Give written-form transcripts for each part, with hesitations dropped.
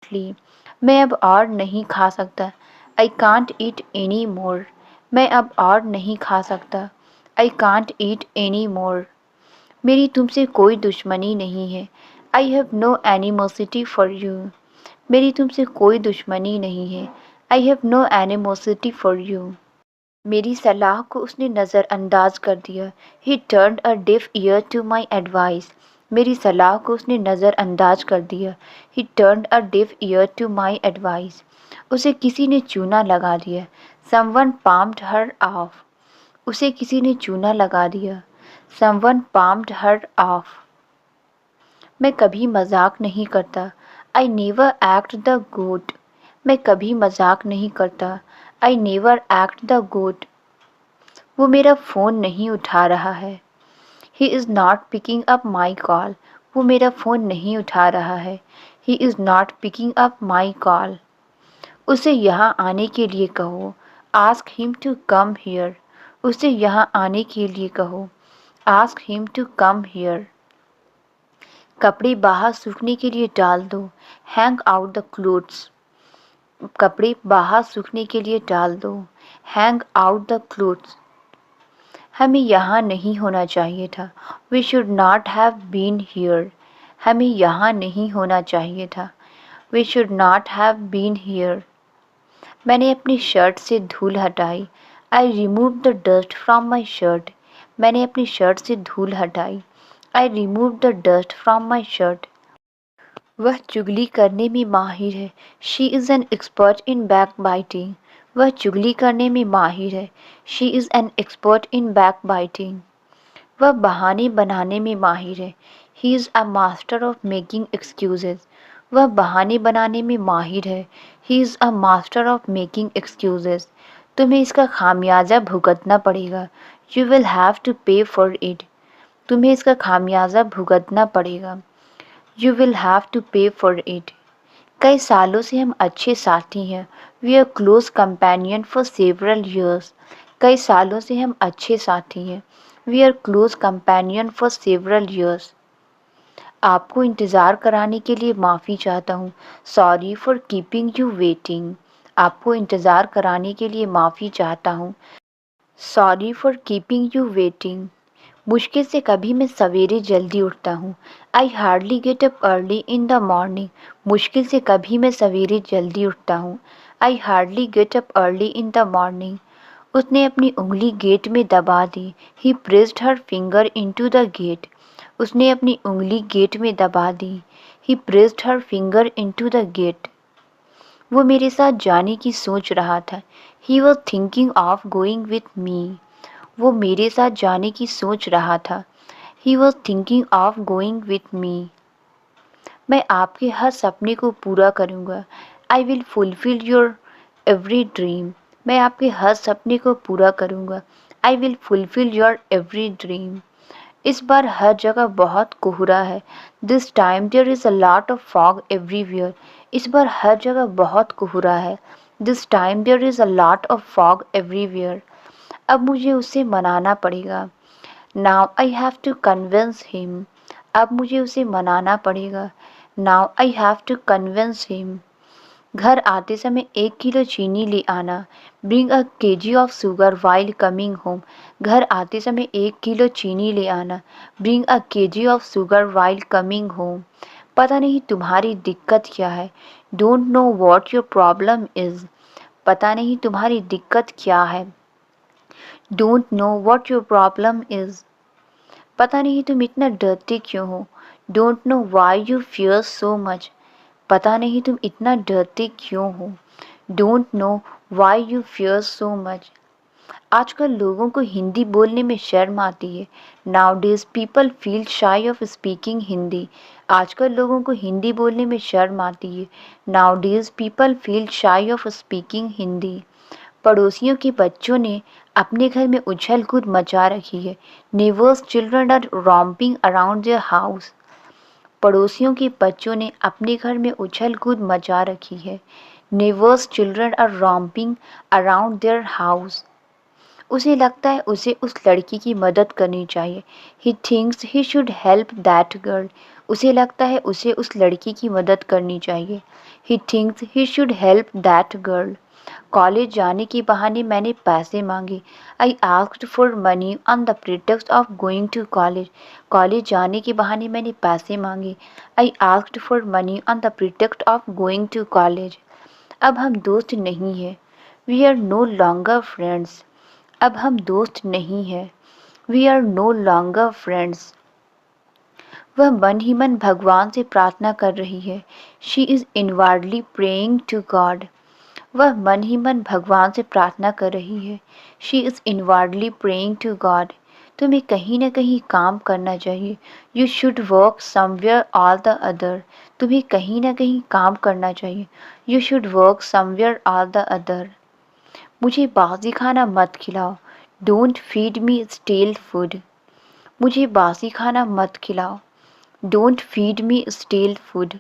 Softly. मैं अब और नहीं खा सकता। I can't eat any more. मैं अब और नहीं खा सकता। I can't eat any more. मेरी तुमसे कोई दुश्मनी नहीं है। I have no animosity for you. मेरी तुमसे कोई दुश्मनी नहीं है। I have no animosity for you. मेरी सलाह को उसने नज़रअंदाज कर दिया। He turned a deaf ear to my advice. मेरी सलाह को उसने नज़रअंदाज कर दिया। He turned a deaf ear to my advice. उसे किसी ने चूना लगा दिया। Someone palmed her off. उसे किसी ने चूना लगा दिया। Someone palmed her off. मैं कभी मजाक नहीं करता। I never act the goat. मैं कभी मजाक नहीं करता। I never act the goat. वो मेरा फ़ोन नहीं उठा रहा है। He is not picking up my call. वो मेरा फ़ोन नहीं उठा रहा है। He is not picking up my call. उसे यहाँ आने के लिए कहो। Ask him to come here. उसे यहाँ आने के लिए कहो। Ask him to come here. कपड़े बाहर सूखने के लिए डाल दो। Hang out the clothes. कपड़े बाहर सूखने के लिए डाल दो। Hang out the clothes. हमें यहाँ नहीं होना चाहिए था। We should not have been here. हमें यहाँ नहीं होना चाहिए था। We should not have been here. मैंने अपनी शर्ट से धूल हटाई। I remove the dust from my shirt. मैंने अपनी शर्ट से धूल हटाई। I remove the dust from my shirt. वह चुगली करने में माहिर है। She is an expert in back biting. वह चुगली करने में माहिर है। She is an expert in back biting. वह बहाने बनाने में माहिर है। He is a master of making excuses. वह बहाने बनाने में माहिर है। He is a master of making excuses. तुम्हें इसका खामियाजा भुगतना पड़ेगा। You will have to pay for it. तुम्हें इसका खामियाजा भुगतना पड़ेगा। You will have to pay for it. कई सालों से हम अच्छे साथी हैं। We are close companion for several years. कई सालों से हम अच्छे साथी हैं। We are close companion for several years. आपको इंतज़ार कराने के लिए माफ़ी चाहता हूँ। Sorry for keeping you waiting. आपको इंतज़ार कराने के लिए माफ़ी चाहता हूँ। Sorry for keeping you waiting. मुश्किल से कभी मैं सवेरे जल्दी उठता हूँ। I hardly get up early in the morning. मुश्किल से कभी मैं सवेरे जल्दी उठता हूँ। I hardly get up early in the morning. उसने अपनी उंगली गेट में दबा दी। He pressed her finger into the gate. उसने अपनी उंगली गेट में दबा दी। He pressed her finger into the gate. वो मेरे साथ जाने की सोच रहा था। He was thinking of going with me. वो मेरे साथ जाने की सोच रहा था। He was thinking of going with me. मैं आपके हर सपने को पूरा करूँगा। I will fulfil your every dream. मैं आपके हर सपने को पूरा करूँगा। I will fulfil your every dream. इस बार हर जगह बहुत कोहरा है। This time there is a lot of fog everywhere. इस बार हर जगह बहुत कोहरा है। This time there is a lot of fog everywhere. अब मुझे उसे मनाना पड़ेगा। Now I have to convince him. अब मुझे उसे मनाना पड़ेगा। Now I have to convince him. घर आते समय 1 किलो चीनी ले आना। Bring a KG of sugar while coming home. घर आते समय 1 किलो चीनी ले आना। Bring a KG of sugar while coming home. पता नहीं तुम्हारी दिक्कत क्या है। Don't know what your problem is. पता नहीं तुम्हारी दिक्कत क्या है। Don't know what your problem is. पता नहीं तुम इतना डरते क्यों हो। Don't know why you fear so much. पता नहीं तुम इतना डरते क्यों हो। Don't know why you fear so much. आजकल लोगों को हिंदी बोलने में शर्म आती है। नाउ डेज पीपल फील शाई ऑफ स्पीकिंग हिंदी। आजकल लोगों को हिंदी बोलने में शर्म आती है। नाउ डेज पीपल फील शाई ऑफ स्पीकिंग हिंदी। पड़ोसियों के बच्चों ने अपने घर में उछल कूद मचा रखी है। Neighbours children are romping around their house. पड़ोसियों के बच्चों ने अपने घर में उछल कूद मचा रखी है। Neighbours children are romping around their house. उसे लगता है उसे उस लड़की की मदद करनी चाहिए। He thinks he should help that girl. उसे लगता है उसे उस लड़की की मदद करनी चाहिए। He thinks he should help that girl. College जाने के बहाने मैंने पैसे मांगे। I asked for money on the pretext of going to college. College जाने के बहाने मैंने पैसे मांगे। I asked for money on the pretext of going to college. अब हम दोस्त नहीं हैं। We are no longer friends. अब हम दोस्त नहीं हैं। We are no longer friends. वह मन ही मन भगवान से प्रार्थना कर रही है। She is inwardly praying to God. वह मन ही मन भगवान से प्रार्थना कर रही है। She is inwardly praying to God. तुम्हें कहीं न कहीं काम करना चाहिए। You should work somewhere all the other. तुम्हें कहीं न कहीं काम करना चाहिए। You should work somewhere all the other. मुझे बासी खाना मत खिलाओ। Don't feed me stale food. मुझे बासी खाना मत खिलाओ। Don't feed me stale food.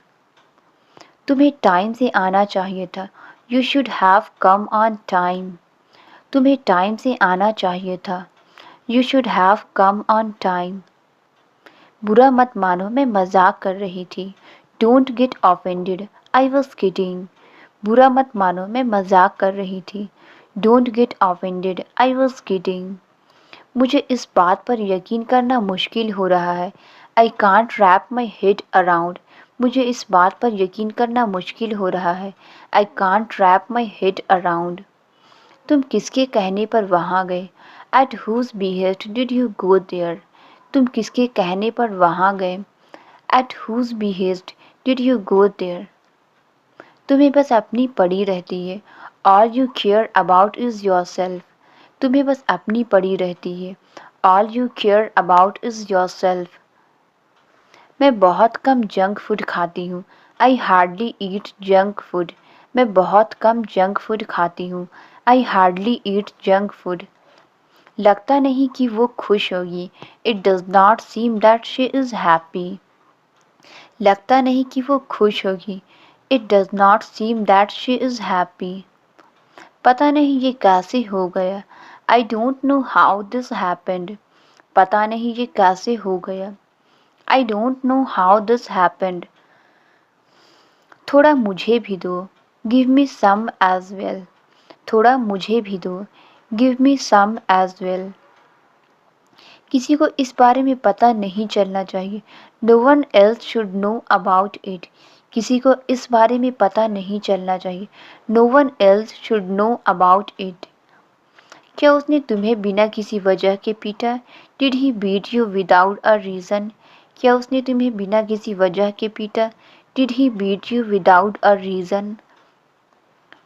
तुम्हें टाइम से आना चाहिए था। You should have come on time. तुम्हें टाइम से आना चाहिए था। You should have come on time. बुरा मत मानो, मैं मजाक कर रही थी। Don't get offended, I was kidding. बुरा मत मानो, मैं मजाक कर रही थी। Don't get offended, I was kidding. मुझे इस बात पर यकीन करना मुश्किल हो रहा है। I can't wrap my head around. मुझे इस बात पर यकीन करना मुश्किल हो रहा है। I can't wrap my head around. तुम किसके कहने पर वहाँ गए? At whose behest did you go there? तुम किसके कहने पर वहाँ गए? At whose behest did you go there? तुम्हें बस अपनी पड़ी रहती है। All you care about is yourself. तुम्हें बस अपनी पड़ी रहती है। All you care about is yourself. मैं बहुत कम जंक फूड खाती हूँ। I hardly eat junk food. मैं बहुत कम जंक फूड खाती हूँ। I hardly eat junk food. लगता नहीं कि वो खुश होगी। It does not seem that she is happy. लगता नहीं कि वो खुश होगी। It does not seem that she is happy. पता नहीं ये कैसे हो गया। I don't know how this happened. पता नहीं ये कैसे हो गया। I don't know how this happened. थोड़ा मुझे भी दो। Give me some as well. थोड़ा मुझे भी दो। Give me some as well. किसी को इस बारे में पता नहीं चलना चाहिए। No one else should know about it. किसी को इस बारे में पता नहीं चलना चाहिए। No one else should know about it. क्या उसने तुम्हें बिना किसी वजह के पीटा? Did he beat you without a reason? क्या उसने तुम्हें बिना किसी वजह के पीटा? Did he beat you without a reason?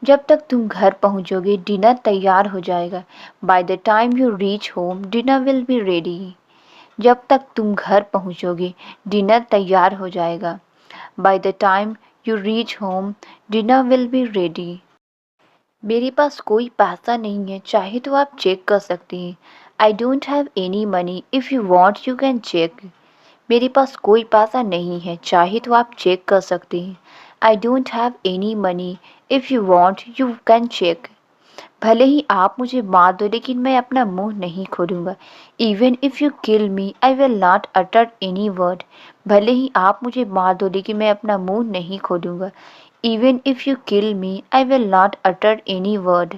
जब तक तुम घर पहुंचोगे डिनर तैयार हो जाएगा। By the time you reach home dinner will be ready. जब तक तुम घर पहुंचोगे डिनर तैयार हो जाएगा। By the time you reach home dinner will be ready. मेरे पास कोई पैसा नहीं है, चाहे तो आप चेक कर सकती हैं। I don't have any money, if you want you can check. मेरे पास कोई पैसा नहीं है, चाहे तो आप चेक कर सकते हैं। I don't have any money, if you want you can check. भले ही आप मुझे मार दो लेकिन मैं अपना मुंह नहीं खोलूँगा। Even if you kill me I will not utter any word. भले ही आप मुझे मार दो लेकिन मैं अपना मुंह नहीं खोलूँगा। Even if you kill me I will not utter any word.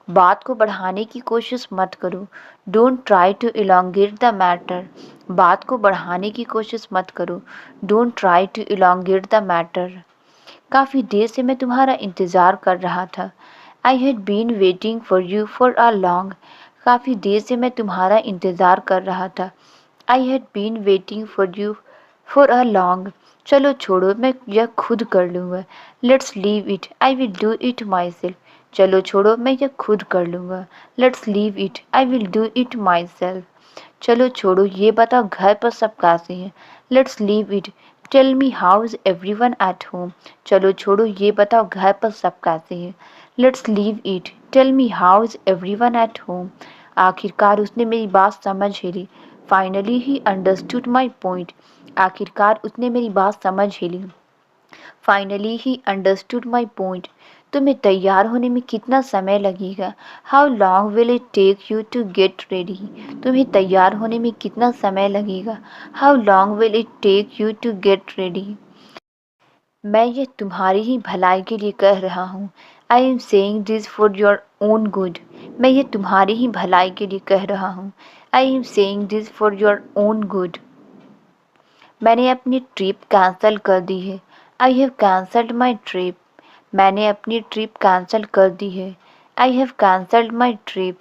बात को बढ़ाने की कोशिश मत करो। Don't try to elongate the matter. बात को बढ़ाने की कोशिश मत करो। Don't try to elongate the matter. काफ़ी देर से मैं तुम्हारा इंतज़ार कर रहा था। I had been waiting for you for a long. काफ़ी देर से मैं तुम्हारा इंतज़ार कर रहा था। I had been waiting for you for a long. चलो छोड़ो, मैं यह खुद कर लूँगा। Let's leave it, I will do it myself. चलो छोड़ो, मैं यह खुद कर लूँगा। Let's leave it, I will do it myself. चलो छोड़ो, ये बताओ घर पर सब कैसे हैं? Let's leave it, tell me how is everyone at home. चलो छोड़ो, ये बताओ घर पर सब कैसे हैं? Let's leave it, tell me how is everyone at home. आखिरकार उसने मेरी बात समझ ही ली। Finally he understood my point. आखिरकार उसने मेरी बात समझ ही ली। Finally he understood my point. तुम्हें तैयार होने में कितना समय लगेगा? How long will it take you to get ready? तुम्हें तैयार होने में कितना समय लगेगा? How long will it take you to get ready? मैं ये तुम्हारी ही भलाई के लिए कह रहा हूँ। I am saying this for your own good. मैं ये तुम्हारी ही भलाई के लिए कह रहा हूँ। I am saying this for your own good. मैंने अपनी ट्रिप कैंसिल कर दी है। I have cancelled my trip. मैंने अपनी ट्रिप कैंसिल कर दी है। I have cancelled my trip.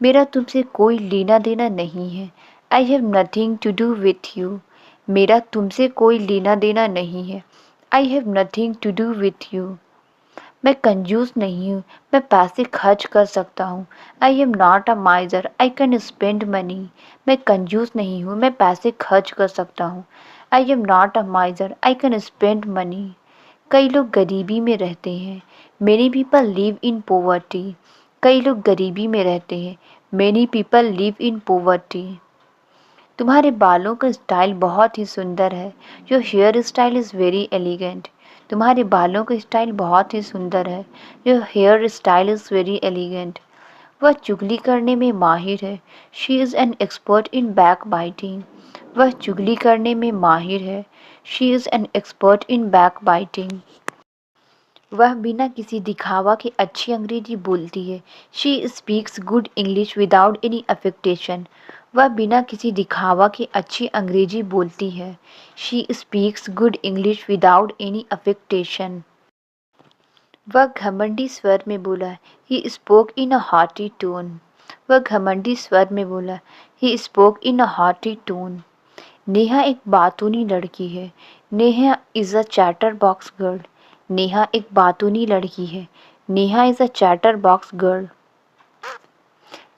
मेरा तुमसे कोई लेना देना नहीं है। I have nothing to do with you. मेरा तुमसे कोई लेना देना नहीं है। I have nothing to do with you. मैं कंजूस नहीं हूँ, मैं पैसे खर्च कर सकता हूँ। I am not a miser, I can spend money. मैं कंजूस नहीं हूँ, मैं पैसे खर्च कर सकता हूँ। I am not a miser, I can spend money. कई लोग गरीबी में रहते हैं। Many people live in poverty. कई लोग गरीबी में रहते हैं। Many people live in poverty. तुम्हारे बालों का स्टाइल बहुत ही सुंदर है। Your hair style is very elegant. तुम्हारे बालों का स्टाइल बहुत ही सुंदर है। Your hair style is elegant elegant. वह चुगली करने में माहिर है। She is an expert in back biting. वह चुगली करने में माहिर है। She is an expert in back biting. वह बिना किसी दिखावा के अच्छी अंग्रेजी बोलती है। She speaks good English without any affectation. वह बिना किसी दिखावा के अच्छी अंग्रेजी बोलती है। She speaks good English without any affectation. वह घमंडी स्वर में बोला। He spoke in a haughty tone. वह घमंडी स्वर में बोला। He spoke in a haughty tone. Neha एक बातूनी लड़की है। Neha is a chatterbox girl. Neha एक बातूनी लड़की है। Neha is a chatterbox girl.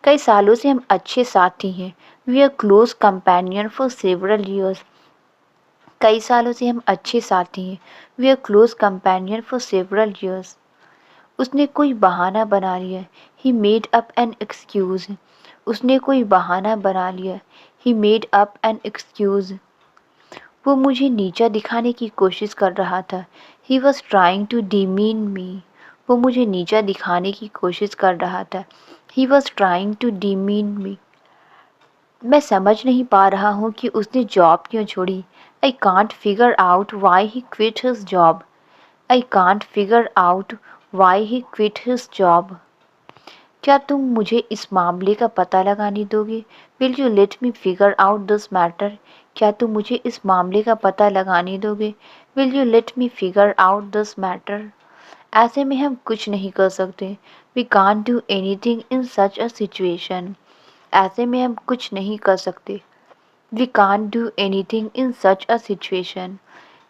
कई सालों से हम अच्छे साथी हैं। We are close companion for several years. कई सालों से हम अच्छे साथी हैं। We are close companion for several years. उसने कोई बहाना बना लिया। He made up an excuse. उसने कोई बहाना बना लिया। He made up an excuse. वो मुझे नीचा दिखाने की कोशिश कर रहा था। He was trying to demean me. वो मुझे नीचा दिखाने की कोशिश कर रहा था। He was trying to demean me. मैं समझ नहीं पा रहा हूँ कि उसने जॉब क्यों छोड़ी। I can't figure out why he quit his job. I can't figure out why he quit his job. क्या तुम मुझे इस मामले का पता लगाने दोगे? Will you let me figure out this matter? क्या तुम मुझे इस मामले का पता लगाने दोगे? Will you let me figure out this matter? ऐसे में हम कुछ नहीं कर सकते। We can't do anything in such a situation. ऐसे में हम कुछ नहीं कर सकते। We can't do anything in such a situation.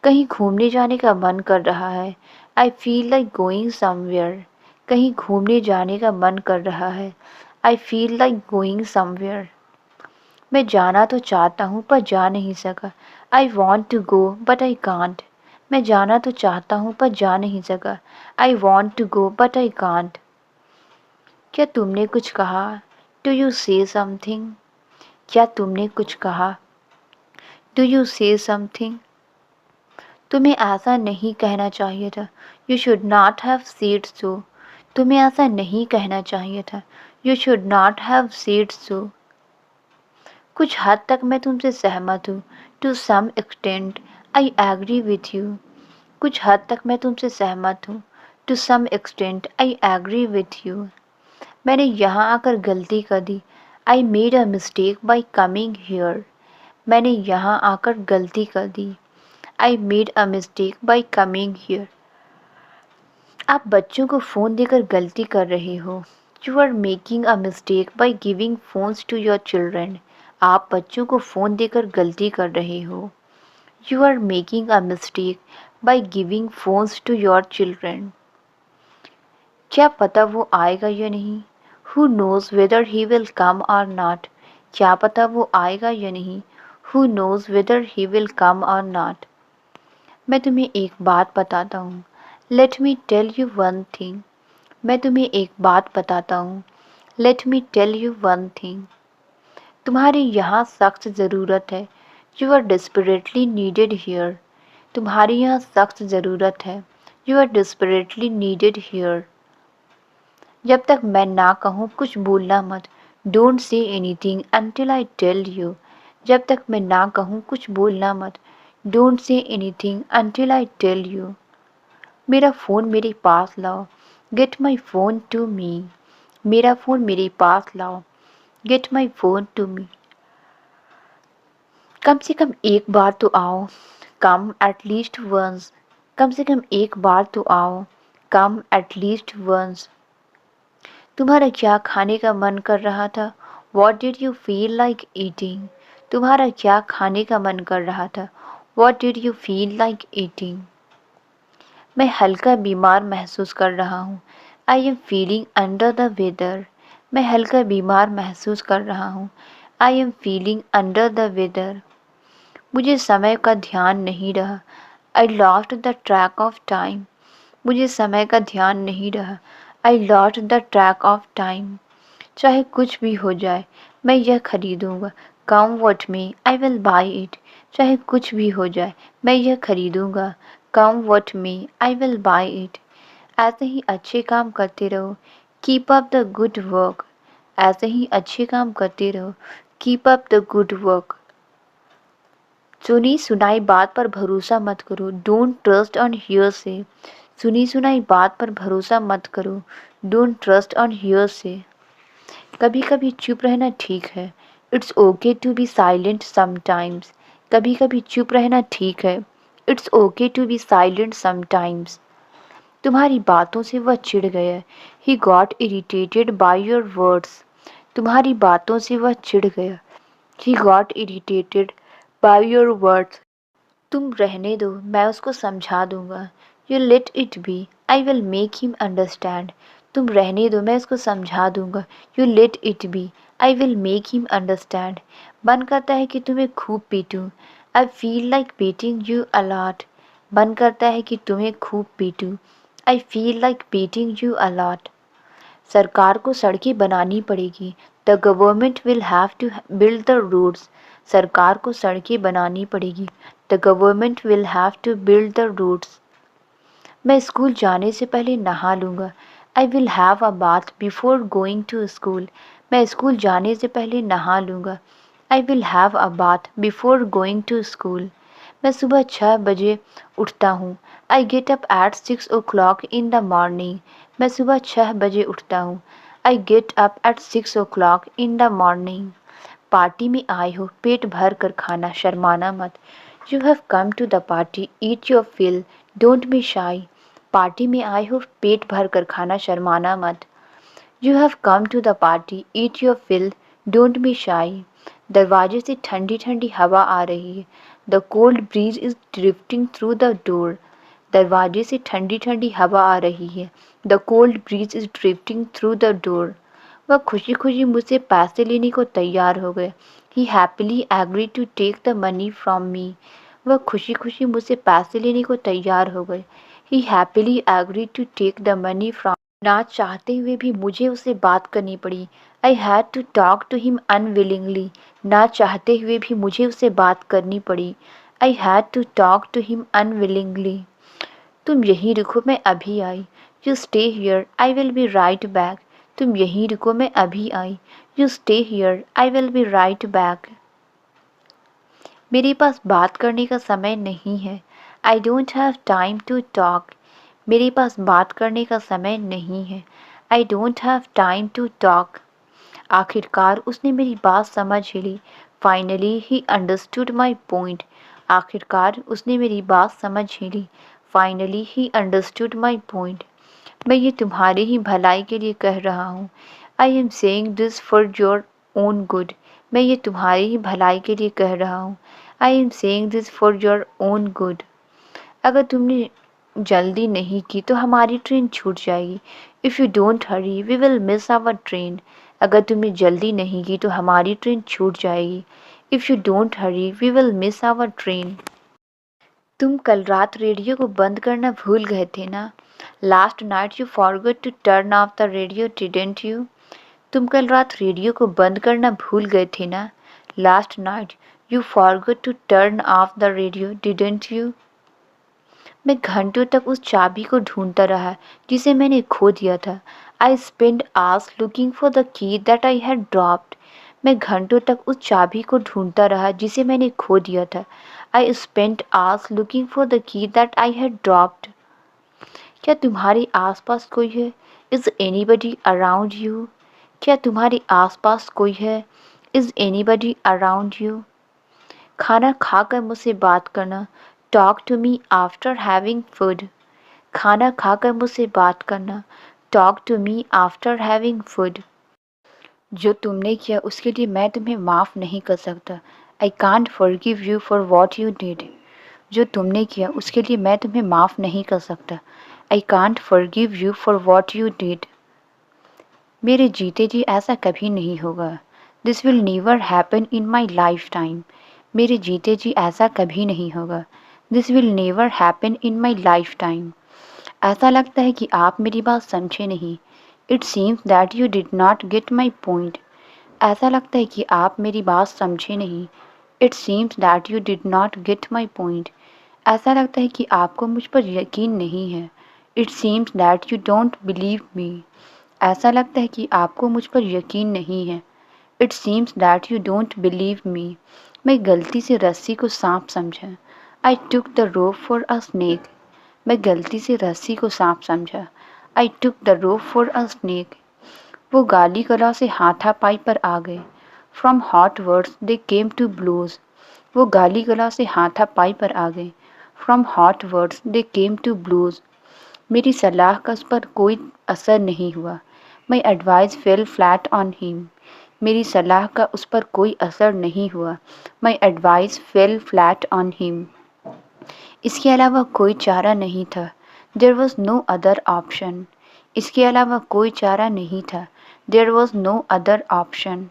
कहीं घूमने जाने का मन कर रहा है। I feel like going somewhere. कहीं घूमने जाने का मन कर रहा है। I feel like going somewhere. मैं जाना तो चाहता हूँ पर जा नहीं सका। I want to go but I can't. मैं जाना तो चाहता हूँ पर जा नहीं सका। I want to go but I can't. क्या तुमने कुछ कहा? Do you say something? क्या तुमने कुछ कहा? Do you say something? तुम्हें ऐसा नहीं कहना चाहिए था। You should not have said so. तुम्हें ऐसा नहीं कहना चाहिए था। You should not have said so. कुछ हद तक मैं तुमसे सहमत हूँ। To some extent I agree with you. कुछ हद तक मैं तुमसे सहमत हूँ। To some extent I agree with you. मैंने यहाँ आकर गलती कर दी। I made a mistake by coming here. मैंने यहाँ आकर गलती कर दी। I made a mistake by coming here. आप बच्चों को फ़ोन देकर गलती कर रहे हो। You are making a mistake by giving phones to your children. आप बच्चों को फ़ोन देकर गलती कर रहे हो। You are making a mistake by giving phones to your children. क्या पता वो आएगा या नहीं? Who knows whether he will come or not. क्या पता वो आएगा या नहीं? Who knows whether he will come or not. मैं तुम्हें एक बात बताता हूँ। Let me tell you one thing. मैं तुम्हें एक बात बताता हूँ। Let me tell you one thing. तुम्हारी यहाँ सख्त ज़रूरत है। You are desperately needed here. तुम्हारी यहाँ सख्त ज़रूरत है। You are desperately needed here. जब तक मैं ना कहूँ कुछ बोलना मत। Don't say anything until I tell you. जब तक मैं ना कहूँ कुछ बोलना मत। Don't say anything until I tell you. मेरा फ़ोन मेरे पास लाओ। Get my phone to me. मेरा फ़ोन मेरे पास लाओ। Get my phone to me. कम से कम एक बार तो आओ। Come at least once. कम से कम एक बार तो आओ। Come at least once. तुम्हारा क्या खाने का मन कर रहा था? What did you feel like eating? तुम्हारा क्या खाने का मन कर रहा था? What did you feel like eating? मैं हल्का बीमार महसूस कर रहा हूँ। I am feeling under the weather. मैं हल्का बीमार महसूस कर रहा हूँ। I am feeling under the weather. मुझे समय का ध्यान नहीं रहा। I lost the track of time. मुझे समय का ध्यान नहीं रहा। I lost the track of time. चाहे कुछ भी हो जाए मैं यह खरीदूंगा। Come what me I will buy it. चाहे कुछ भी हो जाए मैं यह खरीदूंगा। Come what me I will buy it. ऐसे ही अच्छे काम करते रहो। Keep up the good work. ऐसे ही अच्छे काम करते रहो। Keep up the good work. सुनी सुनाई बात पर भरोसा मत करो। Don't trust on hearsay. सुनी सुनाई बात पर भरोसा मत करो। Don't trust on hearsay. कभी कभी चुप रहना ठीक है। It's okay to be silent sometimes. कभी कभी चुप रहना ठीक है। It's okay to be silent sometimes. तुम्हारी बातों से वह चिढ़ गया। He got irritated by your words. तुम्हारी बातों से वह चिढ़ गया। He got irritated by your words. तुम रहने दो मैं उसको समझा दूंगा। You let it be I will make him understand. तुम रहने दो मैं उसको समझा दूंगा। You let it be I will make him understand. मन करता है कि तुम्हें खूब पीटूं। I feel like beating you a lot. मन करता है कि तुम्हें खूब पीटूं। I feel like beating you a lot. सरकार को सड़कें बनानी पड़ेगी। The government will have to build the roads. सरकार को सड़कें बनानी पड़ेगी। The government will have to build the roads. मैं स्कूल जाने से पहले नहा लूँगा। I will have a bath before going to school. मैं स्कूल जाने से पहले नहा लूँगा। I will have a bath before going to school. मैं सुबह 6 बजे उठता हूँ। I get up at 6 o'clock in the morning. मैं सुबह 6 बजे उठता हूँ। I get up at 6 o'clock in the morning. Party में आए हो पेट भर कर खाना, शर्माना मत। You have come to the party, eat your fill, don't be shy. Party में आए हो पेट भर कर खाना, शर्माना मत। You have come to the party, eat your fill, don't be shy. दरवाजे से ठंडी ठंडी हवा आ रही है। The cold breeze is drifting through the door. दरवाजे से ठंडी ठंडी हवा आ रही है। The cold breeze is drifting through the door. वह खुशी खुशी मुझसे पैसे लेने को तैयार हो गए। He happily agree to take the money from me. वह खुशी खुशी मुझसे पैसे लेने को तैयार हो गए। He happily agree to take the money from. ना चाहते हुए भी मुझे उससे बात करनी पड़ी। I had to talk to him unwillingly. ना चाहते हुए भी मुझे उससे बात करनी पड़ी। I had to talk to him unwillingly. तुम यहीं रुको मैं अभी आई। You stay here I will be right back. तुम यहीं रुको मैं अभी आई। You stay here I will be right back. मेरे पास बात करने का समय नहीं है। I don't have time to talk. मेरे पास बात करने का समय नहीं है। I don't have time to talk. आखिरकार उसने मेरी बात समझ ही ली। Finally he understood my point. आखिरकार उसने मेरी बात समझ ही ली। Finally he understood my point. मैं ये तुम्हारे ही भलाई के लिए कह रहा हूँ। I am saying this for your own good. मैं ये तुम्हारी ही भलाई के लिए कह रहा हूँ। I am saying this for your own good. अगर तुमने जल्दी नहीं की तो हमारी ट्रेन छूट जाएगी। If you don't hurry we will miss our train. अगर तुमने जल्दी नहीं की तो हमारी ट्रेन छूट जाएगी। If you don't hurry we will miss our train. तुम कल रात रेडियो को बंद करना भूल गए थे ना? Last night you forgot to turn off the radio didn't you? तुम कल रात रेडियो को बंद करना भूल गए थे ना? Last night you forgot to turn off the radio didn't you? मैं घंटों तक उस चाबी को ढूंढता रहा जिसे मैंने खो दिया था। I spend hours looking for the key that I had dropped. मैं घंटों तक उस चाबी को ढूंढता रहा जिसे मैंने खो दिया था। I spend hours looking for the key that I had dropped. क्या तुम्हारे आसपास कोई है? Is anybody around you? क्या तुम्हारे आसपास कोई है? Is anybody around you? खाना खाकर मुझसे बात करना। Talk to me after having food. खाना खाकर मुझसे बात करना। Talk to me after having food. जो तुमने किया उसके लिए मैं तुम्हें माफ़ नहीं कर सकता। I can't forgive you for what you did. जो तुमने किया उसके लिए मैं तुम्हें माफ़ नहीं कर सकता। I can't forgive you for what you did. मेरे जीते जी ऐसा कभी नहीं होगा। This will never happen in my life time. मेरे जीते जी ऐसा कभी नहीं होगा। This will never happen in my life time. ऐसा लगता है कि आप मेरी बात समझे नहीं। It seems that you did not get my point. ऐसा लगता है कि आप मेरी बात समझे नहीं। It seems that you did not get my point. ऐसा लगता है कि आपको मुझ पर यकीन नहीं है। It seems that you don't believe मी। ऐसा लगता है कि आपको मुझ पर यकीन नहीं है। It seems that you don't believe me. मैं गलती से रस्सी को सांप समझा। I took the rope for a snake. मैं गलती से रस्सी को सांप समझा। I took the rope for a snake. वो गाली गलौज से हाथापाई पर आ गए। From hot words they came to blows. वो गाली गलौज से हाथापाई पर आ गए। From hot words they came to blows. मेरी सलाह का उस पर कोई असर नहीं हुआ। My advice fell flat on him. मेरी सलाह का उस पर कोई असर नहीं हुआ। My advice fell flat on him. इसके अलावा कोई चारा नहीं था। There was no other option. इसके अलावा कोई चारा नहीं था। There was no other option.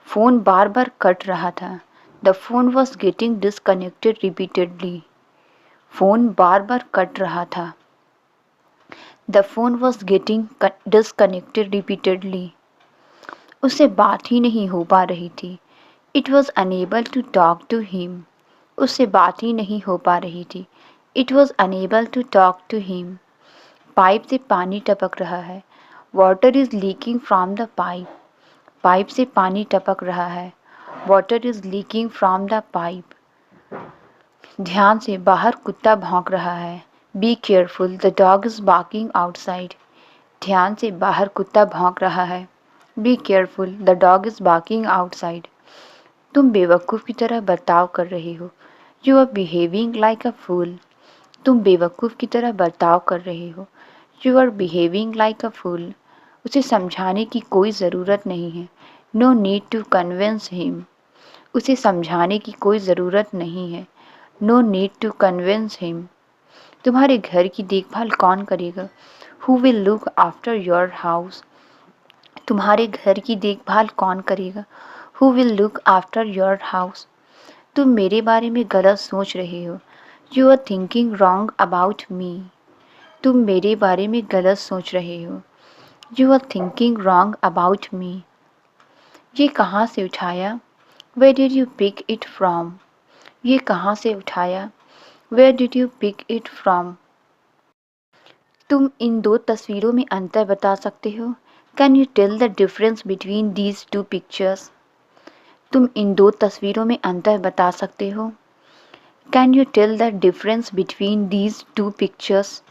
Phone बार बार कट रहा था। The phone was getting disconnected repeatedly. Phone बार बार कट रहा था। The phone was getting disconnected repeatedly. उससे बात ही नहीं हो पा रही थी। It was unable to talk to him. उससे बात ही नहीं हो पा रही थी। It was unable to talk to him. Pipe से पानी टपक रहा है। Water is leaking from the pipe. Pipe से पानी टपक रहा है। Water is leaking from the pipe. ध्यान से, बाहर कुत्ता भौंक रहा है। Be careful, the dog is barking outside. ध्यान से, बाहर कुत्ता भौंक रहा है। Be careful, the dog is barking outside. तुम बेवकूफ़ की तरह बर्ताव कर रहे हो। You are behaving like a fool. तुम बेवकूफ़ की तरह बर्ताव कर रहे हो। You are behaving like a fool. उसे समझाने की कोई ज़रूरत नहीं है। No need to convince him. उसे समझाने की कोई ज़रूरत नहीं है। No need to convince him. तुम्हारे घर की देखभाल कौन करेगा? Who will look after your house. तुम्हारे घर की देखभाल कौन करेगा? Who will look after your house. तुम मेरे बारे में गलत सोच रहे हो। You are thinking wrong about me. तुम मेरे बारे में गलत सोच रहे हो। You are thinking wrong about me. ये कहाँ से उठाया? Where did you pick it from. ये कहाँ से उठाया? Where did you pick it from. तुम इन दो तस्वीरों में अंतर बता सकते हो? Can you tell the difference between these two pictures. तुम इन दो तस्वीरों में अंतर बता सकते हो? Can you tell the difference between these two pictures.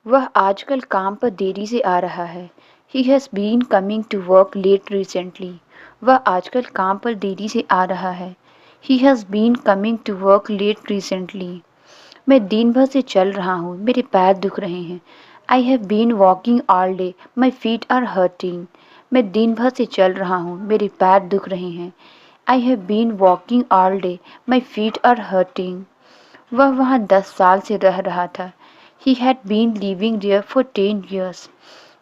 वह आजकल काम पर देरी से आ रहा है। He has been coming to work late recently. वह आजकल काम पर देरी से आ रहा है। He has been coming to work late recently. मैं दिन भर से चल रहा हूँ, मेरे पैर दुख रहे हैं। I have been walking all day, my feet are hurting. मैं दिन भर से चल रहा हूँ, मेरे पैर दुख रहे हैं। I have been walking all day, my feet are hurting. वह वहाँ 10 साल से रह रहा था। He had been living there for 10 years।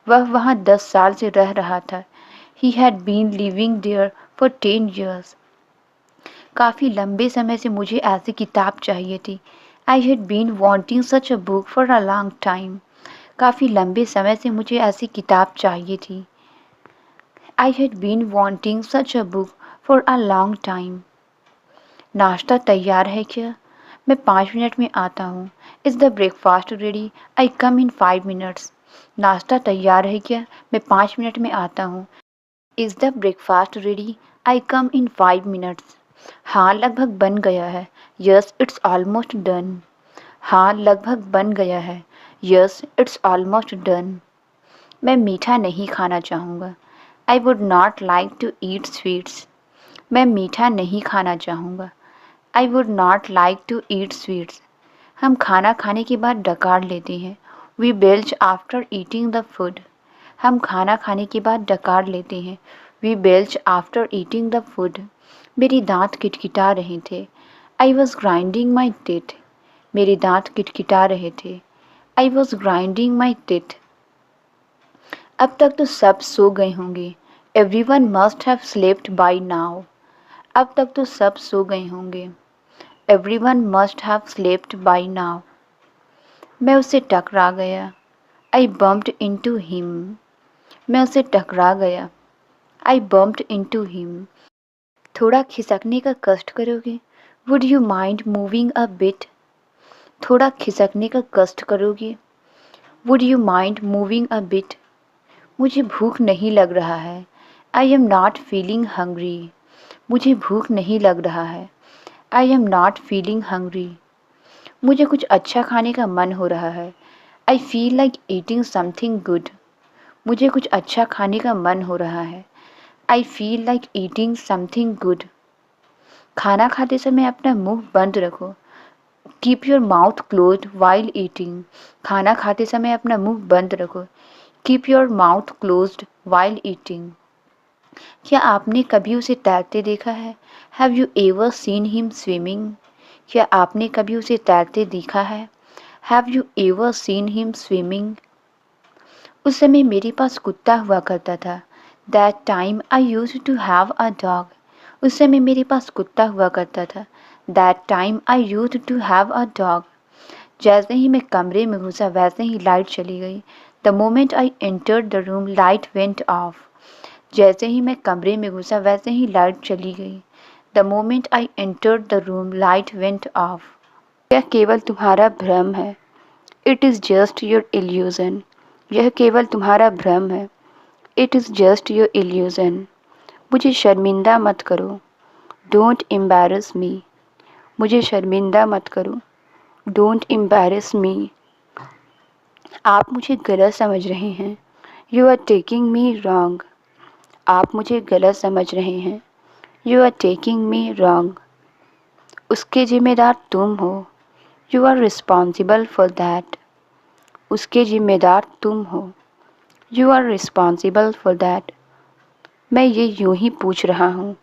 वह वहाँ 10 साल से रह रहा था। He had been living there for 10 years। काफ़ी लंबे समय से मुझे ऐसी किताब चाहिए थी। I had been wanting such a book for a long time. काफ़ी लंबे समय से मुझे ऐसी किताब चाहिए थी। I had been wanting such a book for a long time. नाश्ता तैयार है क्या? मैं 5 मिनट में आता हूँ। Is the breakfast ready? I come in 5 minutes. नाश्ता तैयार है क्या? मैं 5 मिनट में आता हूँ। Is the breakfast ready? I come in 5 minutes. हाँ, लगभग बन गया है। Yes, it's almost done. हाँ, लगभग बन गया है। Yes, it's almost done. मैं मीठा नहीं खाना चाहूँगा। I would not like to eat sweets. मैं मीठा नहीं खाना चाहूँगा। I would not like to eat sweets. हम खाना खाने के बाद डकार लेते हैं। We belch after eating the food. हम खाना खाने के बाद डकार लेते हैं। We belch after eating the food. मेरे दांत किटकिटा रहे थे। I was grinding my teeth. मेरे दांत किटकिटा रहे थे। I was grinding my teeth. अब तक तो सब सो गए होंगे। Everyone must have slept by now. अब तक तो सब सो गए होंगे। Everyone must have slept by now. मैं उससे टकरा गया। I bumped into him. मैं उससे टकरा गया। I bumped into him. थोड़ा खिसकने का कष्ट करोगे? Would you mind moving a bit? थोड़ा खिसकने का कष्ट करोगे? Would you mind moving a bit? मुझे भूख नहीं लग रहा है। आई एम नॉट फीलिंग हंग्री। मुझे भूख नहीं लग रहा है। आई एम नॉट फीलिंग हंग्री। मुझे कुछ अच्छा खाने का मन हो रहा है। I feel like eating something good. मुझे कुछ अच्छा खाने का मन हो रहा है। I feel like eating something good. खाना खाते समय अपना मुंह बंद रखो। Keep your mouth closed while eating. खाना खाते समय अपना मुंह बंद रखो। Keep your mouth closed while eating. क्या आपने कभी उसे तैरते देखा है? Have you ever seen him swimming? क्या आपने कभी उसे तैरते देखा है? Have you ever seen him swimming? उस समय मेरे पास कुत्ता हुआ करता था। That time I used to have a dog. उस समय मेरे पास कुत्ता हुआ करता था। That time I used to have a dog. जैसे ही मैं कमरे में घुसा वैसे ही लाइट चली गई। The moment I entered the room light went of. जैसे ही मैं कमरे में घुसा वैसे ही लाइट चली गई। The moment I entered the room light went off. यह केवल तुम्हारा भ्रम है। It is just your illusion. यह केवल तुम्हारा भ्रम है। It is just your illusion. मुझे शर्मिंदा मत करो। Don't embarrass me. मुझे शर्मिंदा मत करो। Don't embarrass me. आप मुझे गलत समझ रहे हैं। You are taking me wrong. आप मुझे गलत समझ रहे हैं। You are taking me wrong. उसके जिम्मेदार तुम हो। You are responsible for that. उसके जिम्मेदार तुम हो। You are responsible for that. मैं ये यूं ही पूछ रहा हूँ।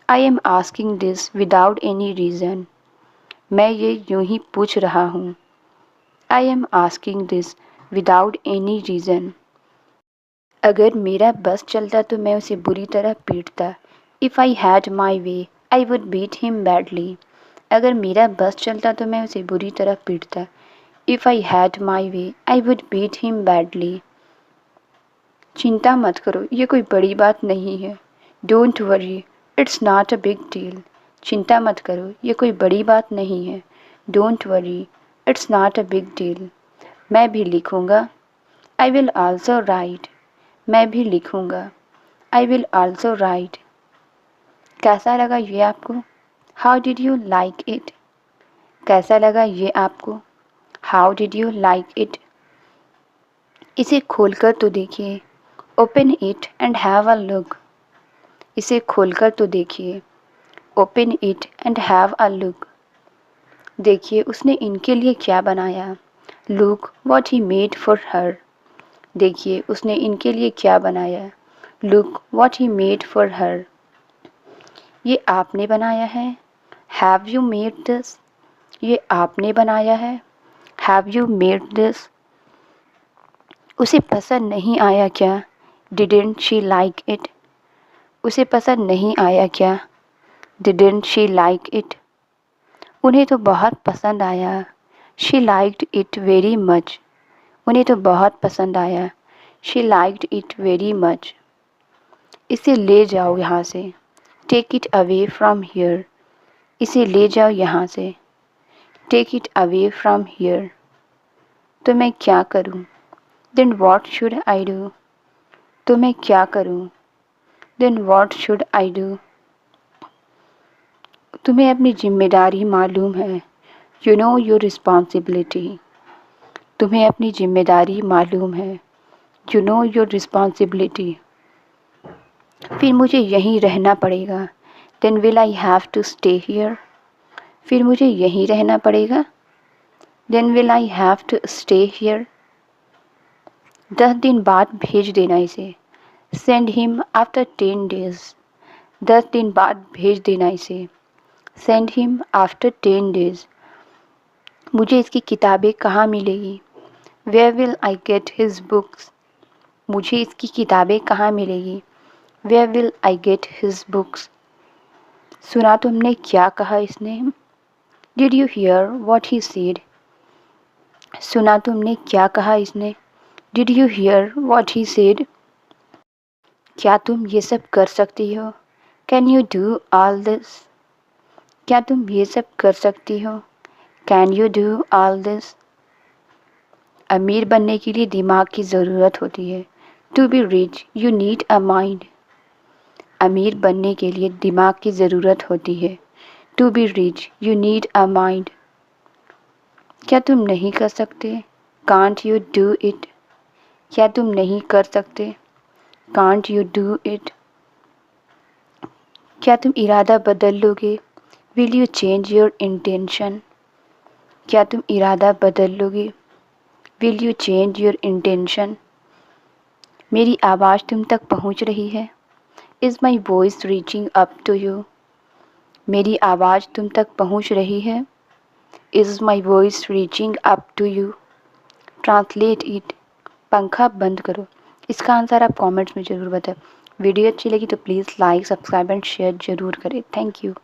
I am asking this without any reason. मैं ये यूं ही पूछ रहा हूँ। I am asking this without any reason. अगर मेरा बस चलता तो मैं उसे बुरी तरह पीटता। If I had my way I would beat him badly. अगर मेरा बस चलता तो मैं उसे बुरी तरह पीटता। If I had my way I would beat him badly. चिंता मत करो, ये कोई बड़ी बात नहीं है। Don't worry, it's not a big deal. चिंता मत करो, ये कोई बड़ी बात नहीं है। Don't worry, it's not a big deal. मैं भी लिखूँगा। I will also write. मैं भी लिखूँगा। I will also write. कैसा लगा ये आपको? How did you like it? कैसा लगा ये आपको? How did you like it? इसे खोलकर तो देखिए। Open it and have a look. इसे खोलकर तो देखिए। Open it and have a look. देखिए उसने इनके लिए क्या बनाया। Look what he made for her. देखिए उसने इनके लिए क्या बनाया। Look what he made for her. ये आपने बनाया है। Have you made this? ये आपने बनाया है। Have you made this? उसे पसंद नहीं आया क्या? Didn't she like it? उसे पसंद नहीं आया क्या? Didn't she like it? उन्हें तो बहुत पसंद आया। She liked it very much. उन्हें तो बहुत पसंद आया। She liked it very much. इसे ले जाओ यहाँ से। Take it away from here. इसे ले जाओ यहाँ से। Take it away from here. तो मैं क्या करूँ? Then what should I do? तो मैं क्या करूँ? Then what should I do? तुम्हें अपनी जिम्मेदारी मालूम है। You know your responsibility. तुम्हें अपनी जिम्मेदारी मालूम है। You know your responsibility. फिर मुझे यहीं रहना पड़ेगा। Then will I have to stay here. फिर मुझे यहीं रहना पड़ेगा। Then will I have to stay here. 10 दिन बाद भेज देना इसे। Send him after 10 days. 10 दिन बाद भेज देना इसे। Send him after 10 days. मुझे इसकी किताबें कहाँ मिलेगी? Where will I get his books? मुझे इसकी किताबें कहाँ मिलेगी? Where will I get his books? सुना तुमने क्या कहा इसने? Did you hear what he said? सुना तुमने क्या कहा इसने? Did you hear what he said? क्या तुम ये सब कर सकती हो? Can you do all this? क्या तुम ये सब कर सकती हो? Can you do all this? अमीर बनने के लिए दिमाग की ज़रूरत होती है। To be rich you need a mind. अमीर बनने के लिए दिमाग की ज़रूरत होती है। To be rich you need a mind. क्या तुम नहीं कर सकते? Can't you do it? क्या तुम नहीं कर सकते? Can't you do it? क्या तुम इरादा बदल लोगे? Will you change your intention? क्या तुम इरादा बदल लोगे? Will you change your intention? मेरी आवाज़ तुम तक पहुंच रही है। Is my voice reaching up to you? मेरी आवाज़ तुम तक पहुंच रही है। Is my voice reaching up to you? Translate it. पंखा बंद करो। इसका आंसर आप कमेंट्स में ज़रूर बताएं। वीडियो अच्छी लगी तो please like subscribe and share ज़रूर करें। Thank you.